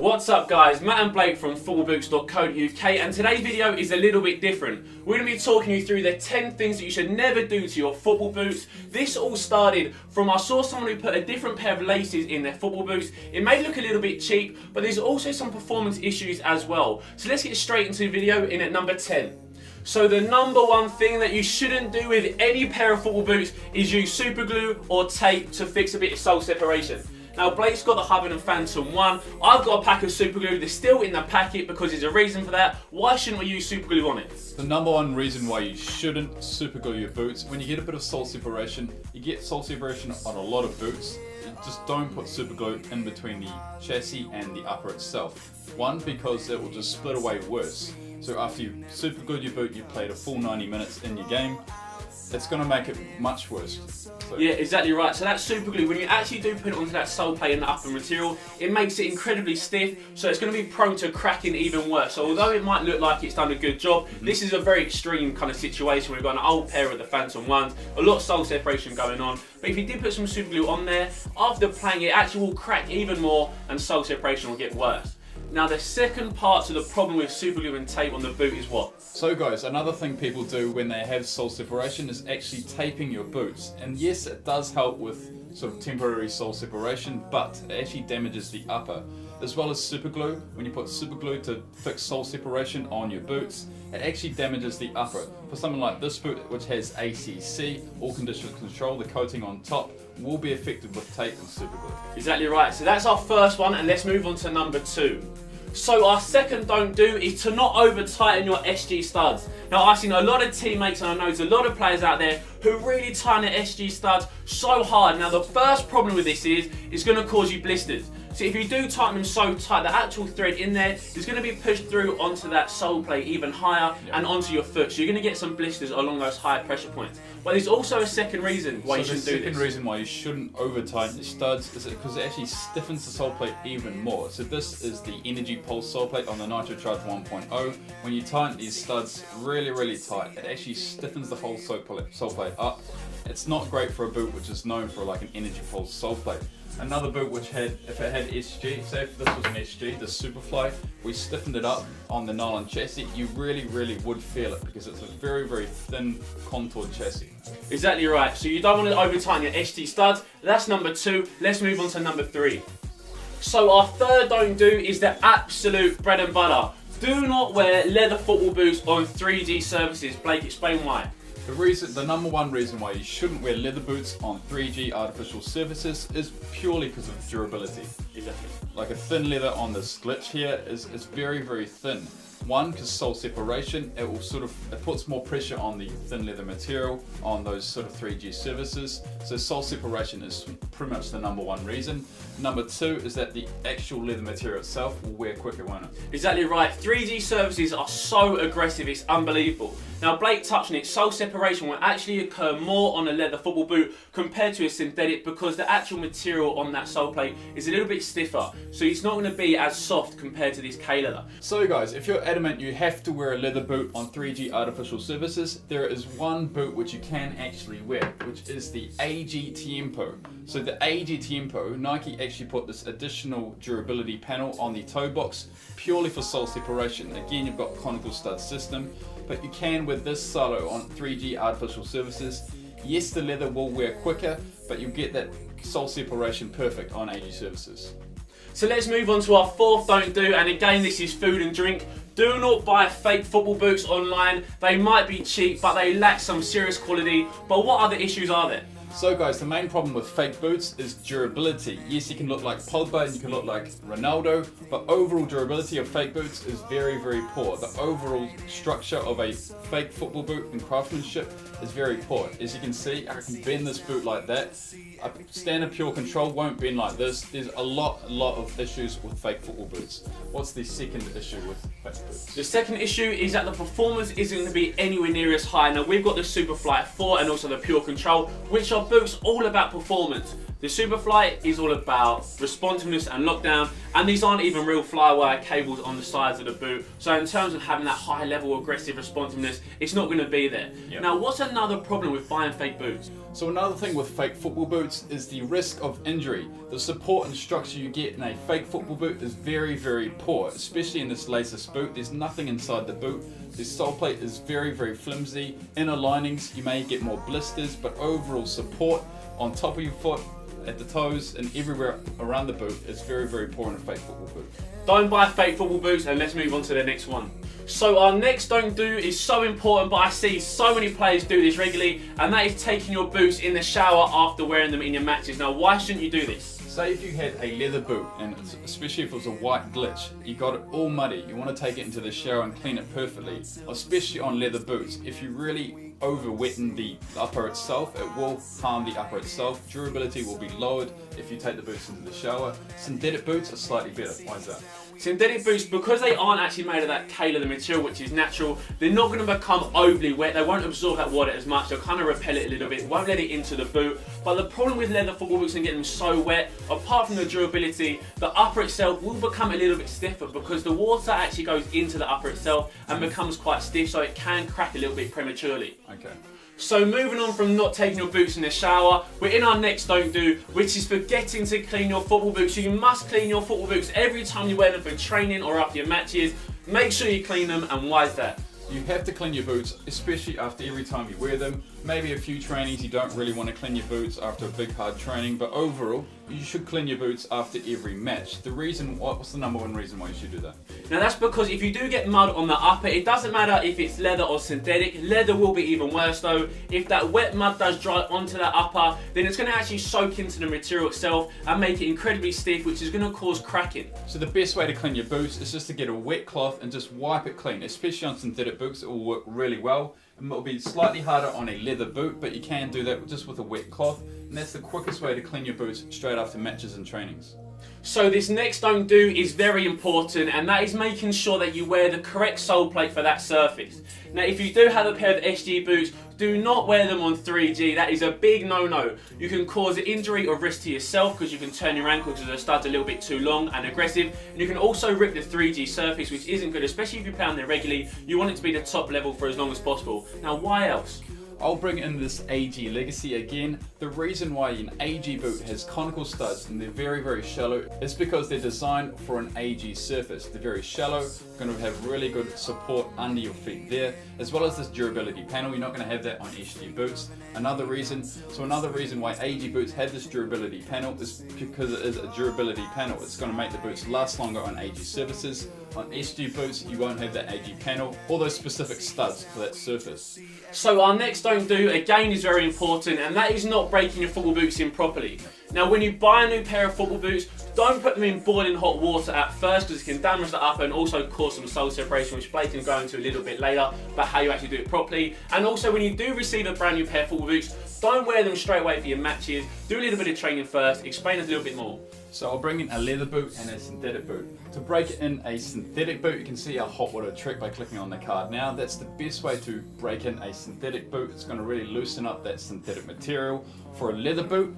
What's up guys, Matt and Blake from footballboots.co.uk, and today's video is a little bit different. We're going to be talking you through the 10 things that you should never do to your football boots. This all started from I saw someone who put a different pair of laces in their football boots. It may look a little bit cheap, but there's also some performance issues as well. So let's get straight into the video in at number 10. So the number one thing that you shouldn't do with any pair of football boots is use super glue or tape to fix a bit of sole separation. Now Blake's got the Hubble and Phantom 1, I've got a pack of super glue, they're still in the packet because there's a reason for that. Why shouldn't we use super glue on it? The number one reason why you shouldn't super glue your boots, when you get a bit of sole separation, you get sole separation on a lot of boots, just don't put super glue in between the chassis and the upper itself. One, because it will just split away worse. So after you super glued your boot, you played a full 90 minutes in your game, it's going to make it much worse. So. Yeah, exactly right. So that super glue, when you actually do put it onto that sole plate and the upper material, it makes it incredibly stiff, so it's going to be prone to cracking even worse. So although it might look like it's done a good job, this is a very extreme kind of situation. We've got an old pair of the Phantom 1s, a lot of sole separation going on, but if you did put some super glue on there, after playing it actually will crack even more and sole separation will get worse. Now the second part to the problem with super glue and tape on the boot is what? So guys, another thing people do when they have sole separation is actually taping your boots. And yes, it does help with sort of temporary sole separation, but it actually damages the upper. As well as super glue, when you put super glue to fix sole separation on your boots, it actually damages the upper. For something like this boot, which has ACC, all condition control, the coating on top will be affected with tape and super glue. Exactly right, so that's our first one, and let's move on to number 2. So our second don't do is to not over tighten your SG studs. Now I've seen a lot of teammates and I know there's a lot of players out there who really tighten their SG studs so hard. Now the first problem with this is it's going to cause you blisters. So if you do tighten them so tight, the actual thread in there is going to be pushed through onto that sole plate even higher and onto your foot. So you're going to get some blisters along those higher pressure points. But there's also a second reason why you shouldn't do this. The second reason why you shouldn't over tighten the studs is because it actually stiffens the sole plate even more. So this is the Energy Pulse sole plate on the Nitro Charge 1.0. When you tighten these studs really tight, it actually stiffens the whole sole plate up. It's not great for a boot which is known for like an Energy Pulse sole plate. Another boot which had, if it had SG, say if this was an SG, the Superfly, we stiffened it up on the nylon chassis, you really would feel it because it's a very thin contoured chassis. Exactly right, so you don't want to over tighten your SG studs. That's number 2, let's move on to number 3. So our third don't do is the absolute bread and butter. Do not wear leather football boots on 3G surfaces. Blake, explain why. The number one reason why you shouldn't wear leather boots on 3G artificial surfaces is purely because of durability. Exactly. Like a thin leather on this glitch here is very thin. One, because sole separation, it puts more pressure on the thin leather material on those sort of 3G surfaces. So sole separation is pretty much the number one reason. Number 2 is that the actual leather material itself will wear quicker, won't it? Exactly right. 3G surfaces are so aggressive, it's unbelievable. Now Blake touched on it, sole separation will actually occur more on a leather football boot compared to a synthetic because the actual material on that sole plate is a little bit stiffer. So it's not going to be as soft compared to this K-leather. So guys, if you're adamant you have to wear a leather boot on 3G artificial surfaces, there is one boot which you can actually wear, which is the AG Tiempo. So the AG Tiempo, Nike actually put this additional durability panel on the toe box purely for sole separation. Again, you've got conical stud system, but you can with this silo on 3G artificial surfaces. Yes, the leather will wear quicker, but you'll get that sole separation perfect on AG surfaces. So let's move on to our fourth don't do, and again this is food and drink. Do not buy fake football boots online. They might be cheap, but they lack some serious quality. But what other issues are there? So guys, the main problem with fake boots is durability. Yes, you can look like Pogba and you can look like Ronaldo, but overall durability of fake boots is very poor. The overall structure of a fake football boot and craftsmanship is very poor. As you can see, I can bend this boot like that. A standard pure control won't bend like this. There's a lot of issues with fake football boots. What's the second issue with fake boots? The second issue is that the performance isn't going to be anywhere near as high. Now we've got the Superfly 4 and also the Pure Control, which are boots all about performance. The Superfly is all about responsiveness and lockdown, and these aren't even real fly-wire cables on the sides of the boot, so in terms of having that high level aggressive responsiveness, it's not going to be there. Yep. Now, what's another problem with buying fake boots? So another thing with fake football boots is the risk of injury. The support and structure you get in a fake football boot is very, very poor, especially in this laceless boot. There's nothing inside the boot. The sole plate is very, very flimsy. Inner linings, you may get more blisters, but overall support on top of your foot, at the toes, and everywhere around the boot is very, very poor in a fake football boot. Don't buy fake football boots, and let's move on to the next one. So our next don't do is so important, but I see so many players do this regularly, and that is taking your boots in the shower after wearing them in your matches. Now, why shouldn't you do this? Say if you had a leather boot, and especially if it was a white glitch, you got it all muddy, you want to take it into the shower and clean it perfectly, especially on leather boots. If you really over wetten the upper itself, it will harm the upper itself. Durability will be lowered if you take the boots into the shower. Synthetic boots are slightly better. Why is that? Synthetic boots, because they aren't actually made of that K leather material, which is natural, they're not going to become overly wet. They won't absorb that water as much. They'll kind of repel it a little bit, won't let it into the boot. But the problem with leather football boots and getting them so wet, apart from the durability, the upper itself will become a little bit stiffer because the water actually goes into the upper itself and becomes quite stiff, so it can crack a little bit prematurely. Okay. So moving on from not taking your boots in the shower, we're in our next don't do, which is forgetting to clean your football boots. So you must clean your football boots every time you wear them for training or after your matches. Make sure you clean them, and why is that? You have to clean your boots, especially after every time you wear them. Maybe a few trainings you don't really want to clean your boots after a big hard training, but overall you should clean your boots after every match. The reason, what's the number one reason why you should do that? Now that's because if you do get mud on the upper, it doesn't matter if it's leather or synthetic. Leather will be even worse though. If that wet mud does dry onto that upper, then it's going to actually soak into the material itself and make it incredibly stiff, which is going to cause cracking. So the best way to clean your boots is just to get a wet cloth and just wipe it clean, especially on synthetic boots. It will work really well. It will be slightly harder on a leather boot, but you can do that just with a wet cloth, and that's the quickest way to clean your boots straight after matches and trainings. So this next don't do is very important, and that is making sure that you wear the correct sole plate for that surface. Now if you do have a pair of SG boots, do not wear them on 3G. That is a big no-no. You can cause injury or risk to yourself because you can turn your ankle because the stud's a little bit too long and aggressive. And you can also rip the 3G surface, which isn't good, especially if you play on there regularly. You want it to be the top level for as long as possible. Now why else? I'll bring in this AG legacy again. The reason why an AG boot has conical studs and they're very, very shallow is because they're designed for an AG surface. They're very shallow, going to have really good support under your feet there, as well as this durability panel. You're not going to have that on SG boots. Another reason why AG boots have this durability panel is because it is a durability panel. It's going to make the boots last longer on AG surfaces. On SG boots, you won't have that AG panel or those specific studs for that surface. So our next don't do, again, is very important, and that is not breaking your football boots in properly. Now when you buy a new pair of football boots, don't put them in boiling hot water at first because it can damage the upper and also cause some sole separation, which Blake can go into a little bit later about how you actually do it properly. And also when you do receive a brand new pair of football boots, don't wear them straight away for your matches. Do a little bit of training first, explain us a little bit more. So I'll bring in a leather boot and a synthetic boot. To break in a synthetic boot, you can see our hot water trick by clicking on the card now. That's the best way to break in a synthetic boot. It's going to really loosen up that synthetic material. For a leather boot,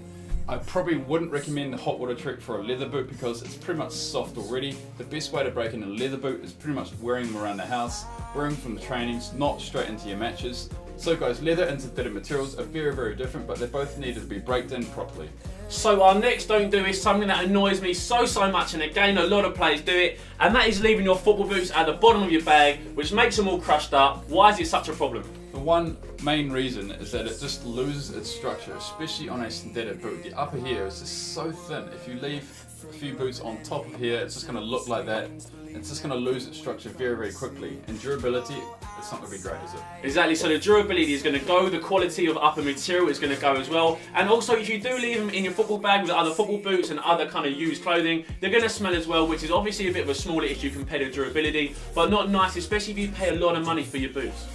I probably wouldn't recommend the hot water trick for a leather boot because it's pretty much soft already. The best way to break in a leather boot is pretty much wearing them around the house, wearing them from the trainings, not straight into your matches. So guys, leather and synthetic materials are very, very different, but they both need to be braked in properly. So our next don't do is something that annoys me so much, and again a lot of players do it, and that is leaving your football boots at the bottom of your bag, which makes them all crushed up. Why is it such a problem? The one main reason is that it just loses its structure, especially on a synthetic boot. The upper here is just so thin. If you leave a few boots on top of here, it's just going to look like that. It's just going to lose its structure very, very quickly. And durability, it's not going to be great, is it? Exactly, so the durability is going to go, the quality of upper material is going to go as well. And also if you do leave them in your football bag with other football boots and other kind of used clothing, they're going to smell as well, which is obviously a bit of a smaller issue compared to durability, but not nice, especially if you pay a lot of money for your boots.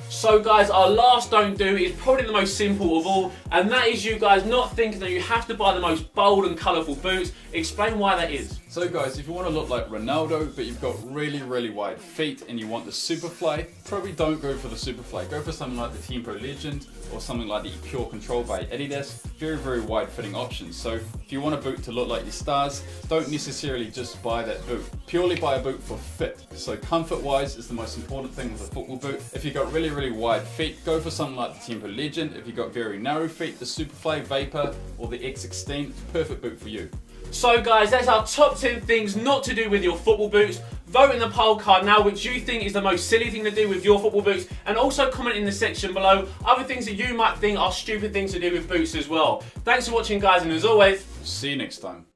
So guys, our last don't do is probably the most simple of all, and that is you guys not thinking that you have to buy the most bold and colourful boots. Explain why that is. So guys, if you want to look like Ronaldo, but you've got really, really wide feet and you want the Superfly, probably don't go for the Superfly. Go for something like the Tempo Legend or something like the Pure Control by Adidas. Very, very wide fitting options. So if you want a boot to look like your stars, don't necessarily just buy that boot. Purely buy a boot for fit. So comfort wise is the most important thing with a football boot. If you've got really, really wide feet, go for something like the Tempo Legend. If you've got very narrow feet, the Superfly Vapor or the X16, perfect boot for you. So guys, that's our top 10 things not to do with your football boots. Vote in the poll card now which you think is the most silly thing to do with your football boots, and also comment in the section below other things that you might think are stupid things to do with boots as well. Thanks for watching guys, and as always, See you next time.